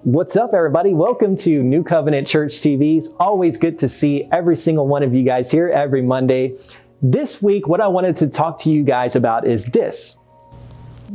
What's up, everybody? Welcome to New Covenant Church TV. It's always good to see every single one of you guys here every Monday. This week, what I wanted to talk to you guys about is this.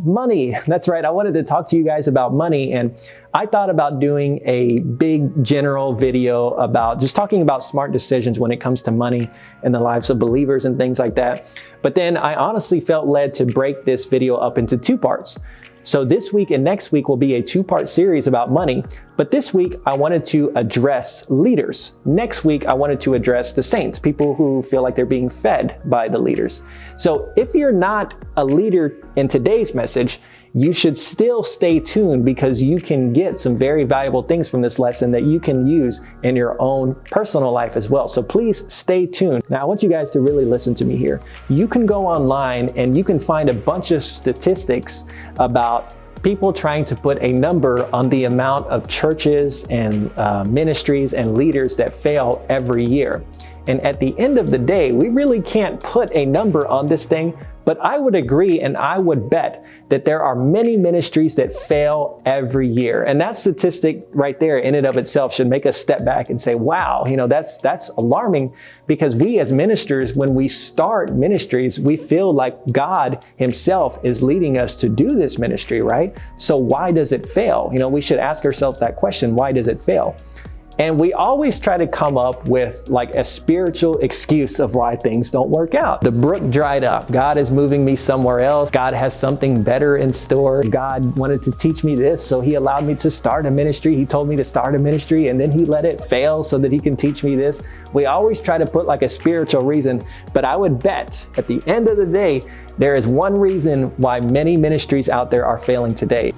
Money. That's right. I wanted to talk to you guys about money, and I thought about doing a big general video about just talking about smart decisions when it comes to money in the lives of believers and things like that. But then I honestly felt led to break this video up into two parts. So this week and next week will be a two-part series about money. But this week, I wanted to address leaders. Next week, I wanted to address the saints, people who feel like they're being fed by the leaders. So if you're not a leader in today's message, you should still stay tuned because you can get some very valuable things from this lesson that you can use in your own personal life as well. So please stay tuned. Now, I want you guys to really listen to me here. You can go online and you can find a bunch of statistics about people trying to put a number on the amount of churches and ministries and leaders that fail every year. And at the end of the day, we really can't put a number on this thing, but I would agree and I would bet that there are many ministries that fail every year. And that statistic right there in and of itself should make us step back and say, wow, that's alarming, because we as ministers, when we start ministries, we feel like God himself is leading us to do this ministry, right? So why does it fail? We should ask ourselves that question. Why does it fail? And we always try to come up with like a spiritual excuse of why things don't work out. The brook dried up. God is moving me somewhere else. God has something better in store. God wanted to teach me this, so he allowed me to start a ministry. He told me to start a ministry, and then he let it fail so that he can teach me this. We always try to put like a spiritual reason, but I would bet at the end of the day, there is one reason why many ministries out there are failing today.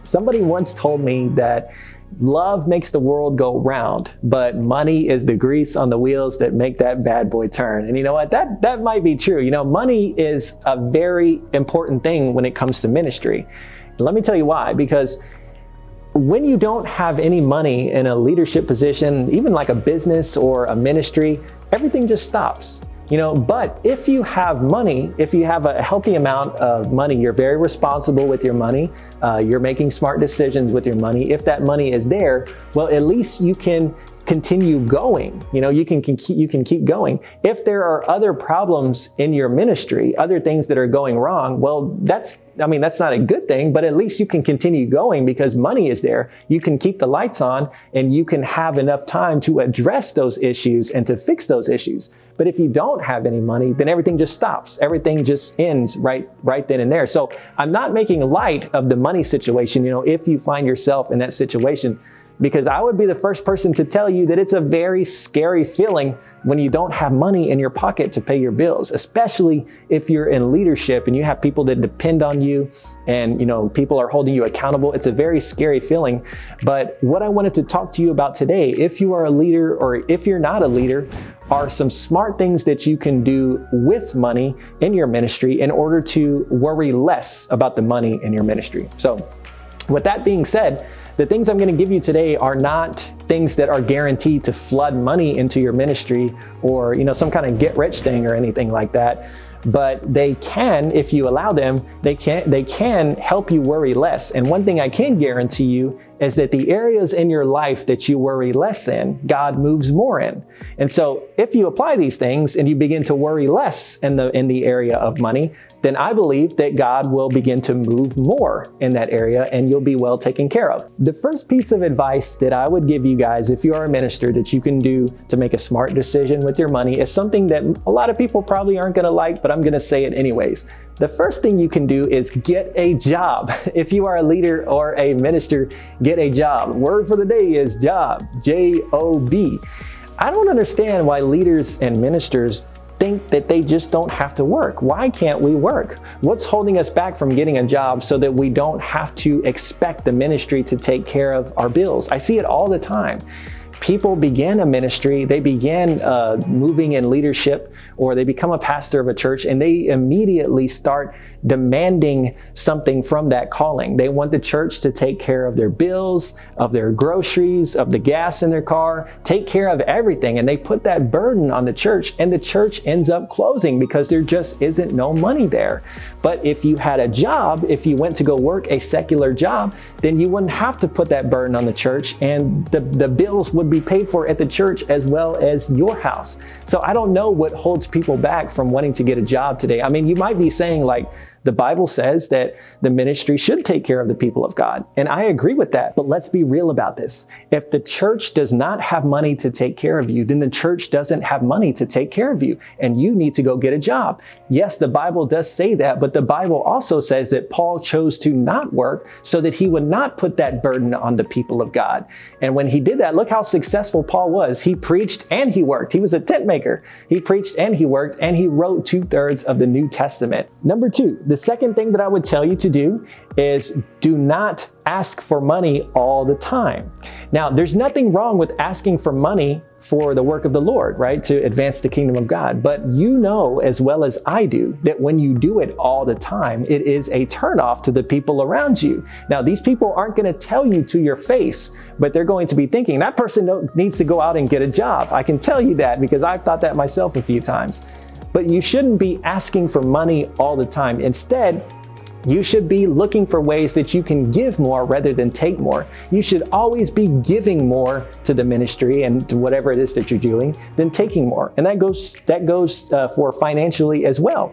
Somebody once told me that love makes the world go round, but money is the grease on the wheels that make that bad boy turn. And you know what? That might be true. Money is a very important thing when it comes to ministry. And let me tell you why. Because when you don't have any money in a leadership position, even like a business or a ministry, everything just stops. But if you have money, if you have a healthy amount of money, you're very responsible with your money. You're making smart decisions with your money. If that money is there, well, at least you can continue going. You can keep going. If there are other problems in your ministry, other things that are going wrong, well, that's not a good thing, but at least you can continue going because money is there. You can keep the lights on and you can have enough time to address those issues and to fix those issues. But if you don't have any money, then everything just stops. Everything just ends right then and there. So I'm not making light of the money situation, if you find yourself in that situation, because I would be the first person to tell you that it's a very scary feeling when you don't have money in your pocket to pay your bills, especially if you're in leadership and you have people that depend on you and, people are holding you accountable. It's a very scary feeling. But what I wanted to talk to you about today, if you are a leader or if you're not a leader, are some smart things that you can do with money in your ministry in order to worry less about the money in your ministry. So with that being said, the things I'm going to give you today are not things that are guaranteed to flood money into your ministry or, some kind of get rich thing or anything like that. But they can, if you allow them, they can help you worry less. And one thing I can guarantee you is that the areas in your life that you worry less in, God moves more in. And so if you apply these things and you begin to worry less in the area of money, then I believe that God will begin to move more in that area and you'll be well taken care of. The first piece of advice that I would give you guys, if you are a minister, that you can do to make a smart decision with your money is something that a lot of people probably aren't going to like, but I'm going to say it anyways. The first thing you can do is get a job. If you are a leader or a minister, get a job. Word for the day is job, J-O-B. I don't understand why leaders and ministers think that they just don't have to work. Why can't we work? What's holding us back from getting a job so that we don't have to expect the ministry to take care of our bills? I see it all the time. People begin a ministry, they begin moving in leadership, or they become a pastor of a church, and they immediately start demanding something from that calling. They want the church to take care of their bills, of their groceries, of the gas in their car, take care of everything. And they put that burden on the church, and the church ends up closing because there just isn't no money there. But if you had a job, if you went to go work a secular job, then you wouldn't have to put that burden on the church, and the bills would be paid for at the church as well as your house. So I don't know what holds people back from wanting to get a job today. I mean, you might be saying, like, the Bible says that the ministry should take care of the people of God. And I agree with that. But let's be real about this. If the church does not have money to take care of you, then the church doesn't have money to take care of you. And you need to go get a job. Yes, the Bible does say that. But the Bible also says that Paul chose to not work so that he would not put that burden on the people of God. And when he did that, look how successful Paul was. He preached and he worked. He was a tent maker. He preached and he worked, and he wrote 2/3 of the New Testament. Number 2, the second thing that I would tell you to do is do not ask for money all the time. Now, there's nothing wrong with asking for money for the work of the Lord, right? To advance the kingdom of God. But you know as well as I do that when you do it all the time, it is a turnoff to the people around you. Now, these people aren't going to tell you to your face, but they're going to be thinking that person needs to go out and get a job. I can tell you that because I've thought that myself a few times. But you shouldn't be asking for money all the time. Instead, you should be looking for ways that you can give more rather than take more. You should always be giving more to the ministry and to whatever it is that you're doing than taking more. And that goes for financially as well.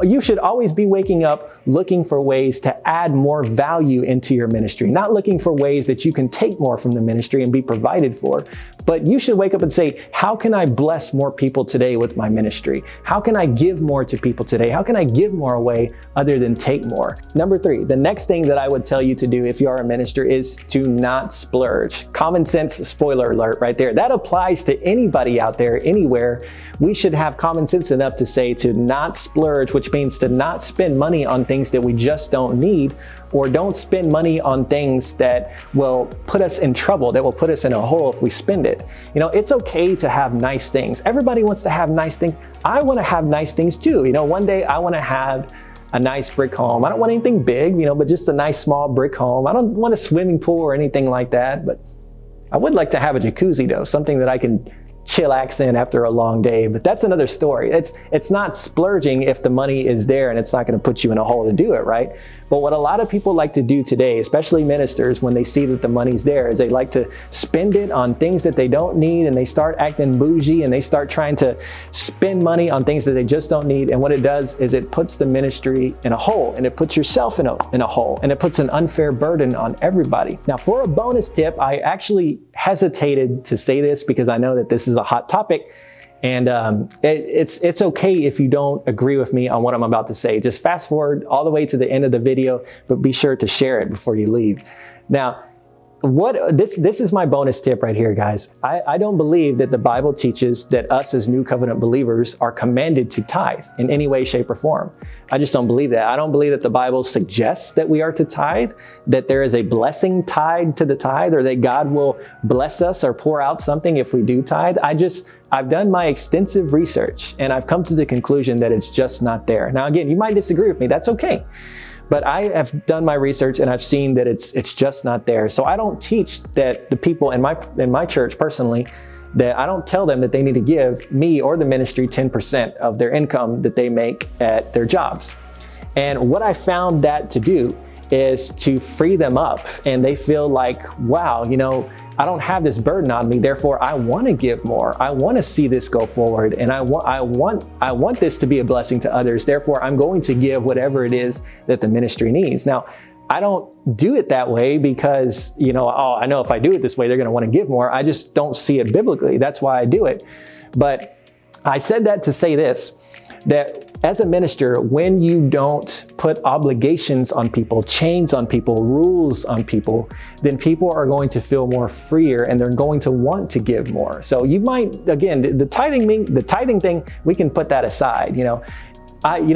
You should always be waking up looking for ways to add more value into your ministry, not looking for ways that you can take more from the ministry and be provided for. But you should wake up and say, how can I bless more people today with my ministry? How can I give more to people today? How can I give more away other than take more? Number 3, the next thing that I would tell you to do if you are a minister is to not splurge. Common sense, spoiler alert right there. That applies to anybody out there, anywhere. We should have common sense enough to say to not splurge, which means to not spend money on things that we just don't need, or don't spend money on things that will put us in trouble, that will put us in a hole if we spend it. You know, it's okay to have nice things. Everybody wants to have nice things. I want to have nice things too. You know, one day I want to have a nice brick home. I don't want anything big, you know, but just a nice small brick home. I don't want a swimming pool or anything like that, but I would like to have a jacuzzi though, something that I can chillax in after a long day, but that's another story. It's not splurging if the money is there and it's not going to put you in a hole to do it, right? But what a lot of people like to do today, especially ministers, when they see that the money's there, is they like to spend it on things that they don't need, and they start acting bougie and they start trying to spend money on things that they just don't need. And what it does is it puts the ministry in a hole, and it puts yourself in a hole, and it puts an unfair burden on everybody. Now, for a bonus tip, I actually hesitated to say this because I know that this is a hot topic. And it's okay if you don't agree with me on what I'm about to say. Just fast forward all the way to the end of the video, but be sure to share it before you leave. Now, this is my bonus tip right here, guys. I don't believe that the Bible teaches that us as New Covenant believers are commanded to tithe in any way, shape, or form. I just don't believe that. I don't believe that the Bible suggests that we are to tithe, that there is a blessing tied to the tithe, or that God will bless us or pour out something if we do tithe. I've done my extensive research, and I've come to the conclusion that it's just not there. Now, again, you might disagree with me. That's okay. But I have done my research and I've seen that it's just not there. So I don't teach that the people in my church personally, that I don't tell them that they need to give me or the ministry 10% of their income that they make at their jobs. And what I found that to do is to free them up, and they feel like, wow, you know, I don't have this burden on me, therefore I want to give more. I want to see this go forward, and I want this to be a blessing to others. Therefore, I'm going to give whatever it is that the ministry needs. Now, I don't do it that way because, you know, oh, I know if I do it this way, they're going to want to give more. I just don't see it biblically. That's why I do it. But I said that to say this, that as a minister, when you don't put obligations on people, chains on people, rules on people, then people are going to feel more freer and they're going to want to give more. So you might, again, the tithing thing, we can put that aside. You know,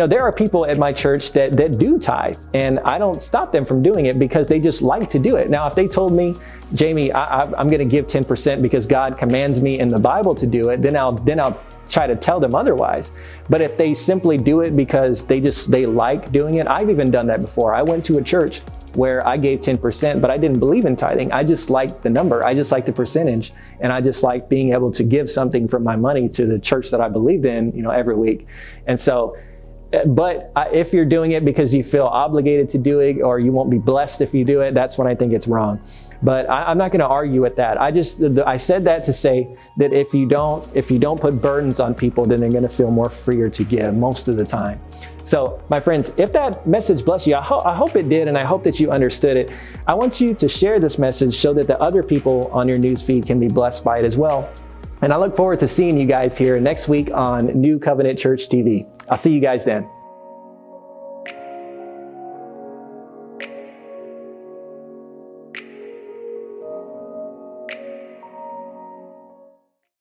there are people at my church that do tithe, and I don't stop them from doing it because they just like to do it. Now, if they told me, Jamie, I'm going to give 10% because God commands me in the Bible to do it, then I'll try to tell them otherwise. But if they simply do it because they like doing it, I've even done that before. I went to a church where I gave 10%, but I didn't believe in tithing. I just liked the number. I just liked the percentage. And I just liked being able to give something from my money to the church that I believed in, every week. And so, but if you're doing it because you feel obligated to do it, or you won't be blessed if you do it, that's when I think it's wrong. But I'm not going to argue with that. I said that to say that if you don't put burdens on people, then they're going to feel more freer to give most of the time. So, my friends, if that message blessed you, I hope it did, and I hope that you understood it. I want you to share this message so that the other people on your news feed can be blessed by it as well. And I look forward to seeing you guys here next week on New Covenant Church TV. I'll see you guys then.